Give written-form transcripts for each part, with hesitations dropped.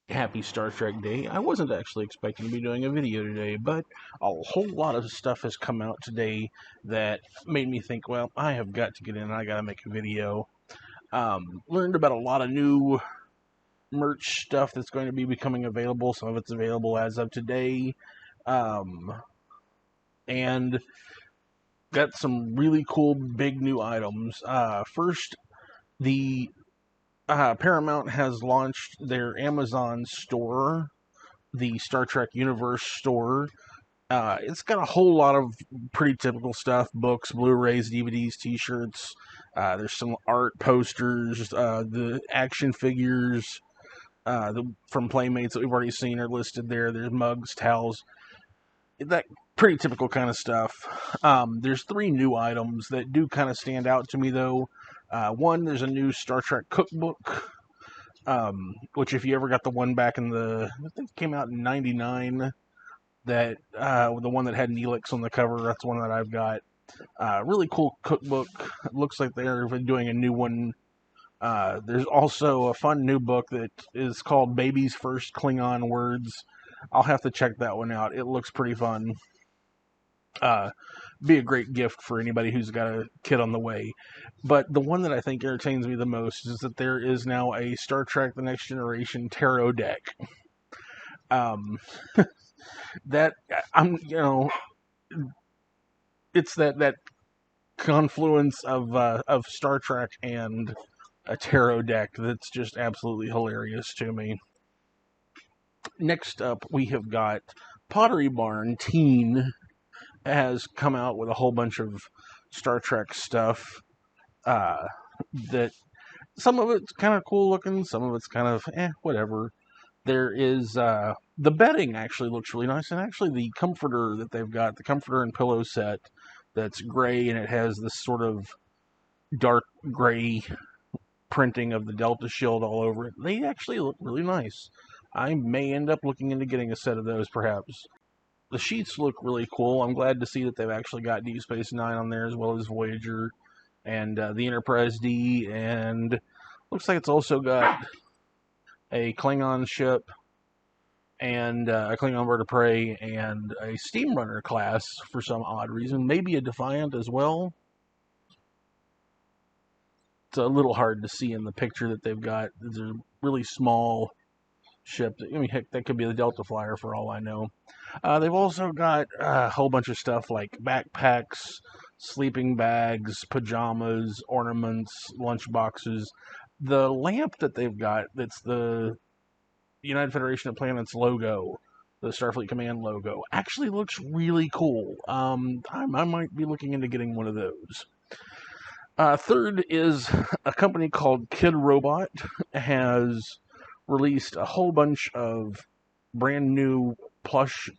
Happy Star Trek Day. I wasn't actually expecting to be doing a video today, but a whole lot of stuff has come out today that made me think, well, I have got to get in and I gotta make a video. Learned about a lot of new merch stuff that's going to be becoming available. Some of it's available as of today. And got some really cool big new items. First, the Paramount has launched their Amazon store, the Star Trek Universe store. It's got a whole lot of pretty typical stuff: books, Blu-rays, DVDs, T-shirts. There's some art posters, the action figures from Playmates that we've already seen are listed there. There's mugs, towels, that pretty typical kind of stuff. There's three new items that do kind of stand out to me, though. One, there's a new Star Trek cookbook, which if you ever got the one back in I think it came out in '99, that the one that had Neelix on the cover, that's the one that I've got. Really cool cookbook. It looks like they're doing a new one. There's also a fun new book that is called Baby's First Klingon Words. I'll have to check that one out. It looks pretty fun. Be a great gift for anybody who's got a kid on the way. But the one that I think entertains me the most is that there is now a Star Trek The Next Generation tarot deck. That it's that confluence of Star Trek and a tarot deck that's just absolutely hilarious to me. Next up, we have got Pottery Barn Teen has come out with a whole bunch of Star Trek stuff. That some of it's kind of cool looking, some of it's kind of whatever. There is the bedding actually looks really nice, and actually the comforter that they've got, the comforter and pillow set, that's gray and it has this sort of dark gray printing of the Delta Shield all over it. They actually look really nice. I may end up looking into getting a set of those, perhaps. The sheets look really cool. I'm glad to see that they've actually got Deep Space Nine on there, as well as Voyager and the Enterprise D, and looks like it's also got a Klingon ship and a Klingon bird of prey and a Steamrunner class for some odd reason. Maybe a Defiant as well. It's a little hard to see in the picture that they've got. It's a really small ship. I mean, heck, that could be the Delta Flyer for all I know. They've also got a whole bunch of stuff like backpacks, sleeping bags, pajamas, ornaments, lunch boxes. The lamp that they've got, that's the United Federation of Planets logo, the Starfleet Command logo, actually looks really cool. I might be looking into getting one of those. Third is a company called Kidrobot has released a whole bunch of brand new plush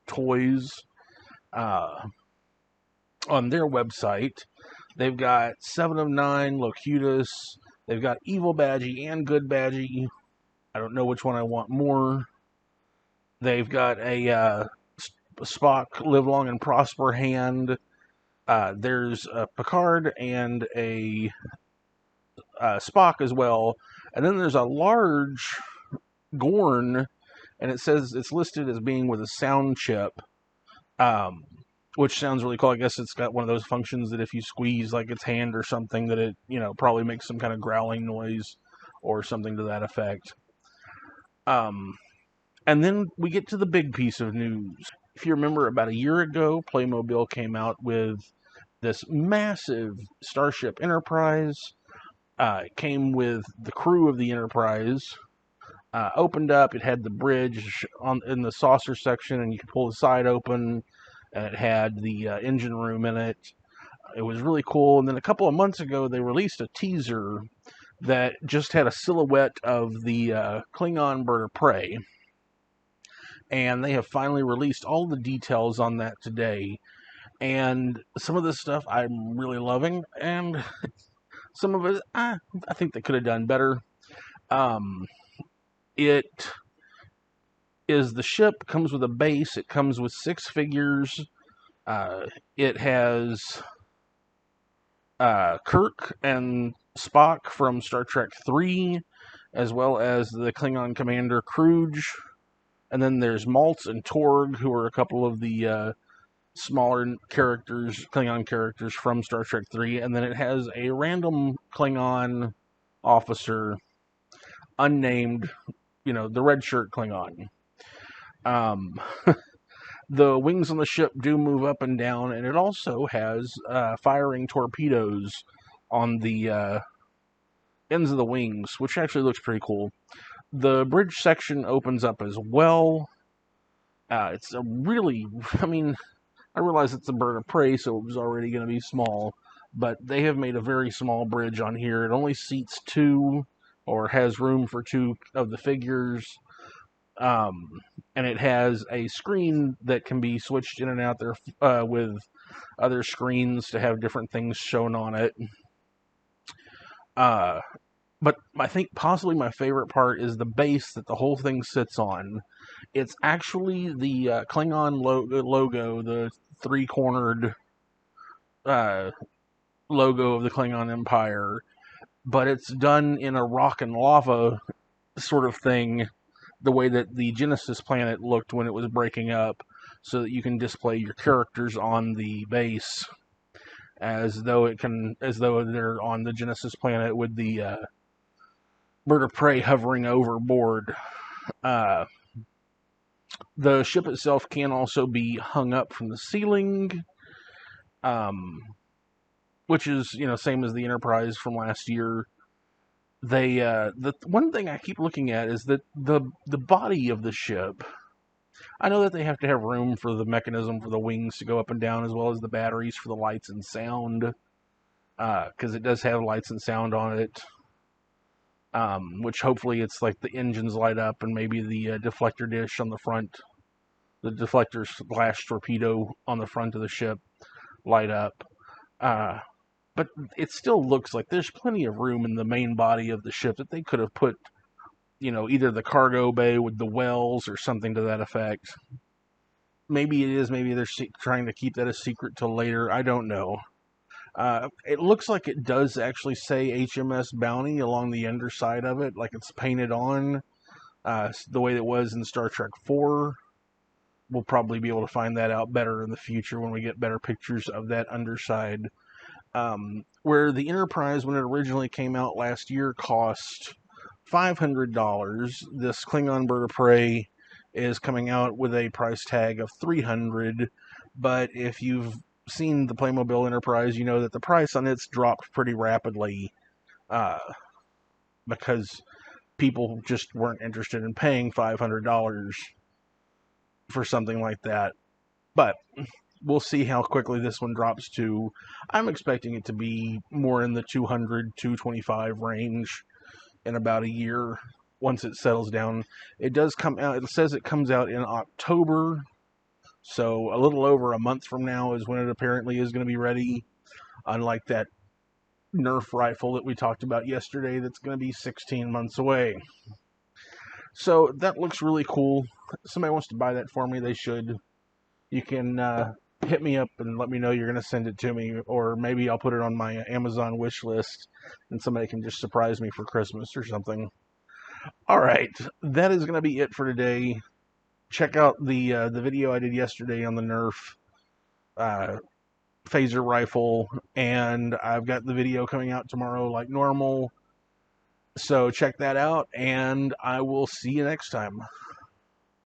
toys on their website. They've got 7 of 9, Locutus. They've got Evil Badgie and Good Badgie. I don't know which one I want more. They've got a Spock Live Long and Prosper hand. There's a Picard and a Spock as well. And then there's a large Gorn, and it says it's listed as being with a sound chip, which sounds really cool. I guess it's got one of those functions that if you squeeze like its hand or something, that it probably makes some kind of growling noise or something to that effect. And then we get to the big piece of news. If you remember, about a year ago, Playmobile came out with this massive Starship Enterprise. It came with the crew of the Enterprise. Opened up, it had the bridge in the saucer section, and you could pull the side open, and it had the engine room in it. It was really cool. And then a couple of months ago, they released a teaser that just had a silhouette of the Klingon bird of prey. And they have finally released all the details on that today. And some of this stuff I'm really loving, and some of it I think they could have done better. It is the ship, comes with a base, it comes with 6 figures. It has Kirk and Spock from Star Trek 3. as well as the Klingon commander Kruge. And then there's Maltz and Torg, who are a couple of the smaller characters, Klingon characters from Star Trek 3. And then it has a random Klingon officer, unnamed, the red shirt Klingon. Um, the wings on the ship do move up and down, and it also has firing torpedoes on the ends of the wings, which actually looks pretty cool. The bridge section opens up as well. It's a really, I realize it's a bird of prey, so it was already going to be small, but they have made a very small bridge on here. It only seats two, or has room for two of the figures, and it has a screen that can be switched in and out there with other screens to have different things shown on it. But I think possibly my favorite part is the base that the whole thing sits on. It's actually the Klingon logo, the three-cornered logo of the Klingon Empire, but it's done in a rock and lava sort of thing, the way that the Genesis planet looked when it was breaking up, so that you can display your characters on the base as though they're on the Genesis planet with the bird of prey hovering overboard. The ship itself can also be hung up from the ceiling, which is same as the Enterprise from last year. The one thing I keep looking at is that the body of the ship. I know that they have to have room for the mechanism for the wings to go up and down, as well as the batteries for the lights and sound, because it does have lights and sound on it. Which hopefully it's like the engines light up and maybe the deflector dish on the front, the deflector / torpedo on the front of the ship light up. But it still looks like there's plenty of room in the main body of the ship that they could have put, either the cargo bay with the wells or something to that effect. Maybe it is, maybe they're trying to keep that a secret till later. I don't know. It looks like it does actually say HMS Bounty along the underside of it, like it's painted on, the way it was in Star Trek 4. We'll probably be able to find that out better in the future when we get better pictures of that underside. Where the Enterprise, when it originally came out last year, cost $500, this Klingon bird of prey is coming out with a price tag of $300. But if you've seen the Playmobile Enterprise, you know that the price on it's dropped pretty rapidly, because people just weren't interested in paying $500 for something like that. But we'll see how quickly this one drops to. I'm expecting it to be more in the $200, $225 range in about a year once it settles down. It does come out, it says it comes out in October, so a little over a month from now is when it apparently is going to be ready, unlike that Nerf rifle that we talked about yesterday that's going to be 16 months away. So that looks really cool. If somebody wants to buy that for me, they should. You can hit me up and let me know you're going to send it to me, or maybe I'll put it on my Amazon wish list and somebody can just surprise me for Christmas or something. All right, that is going to be it for today. Check out the video I did yesterday on the Nerf phaser rifle, and I've got the video coming out tomorrow like normal. So check that out, and I will see you next time.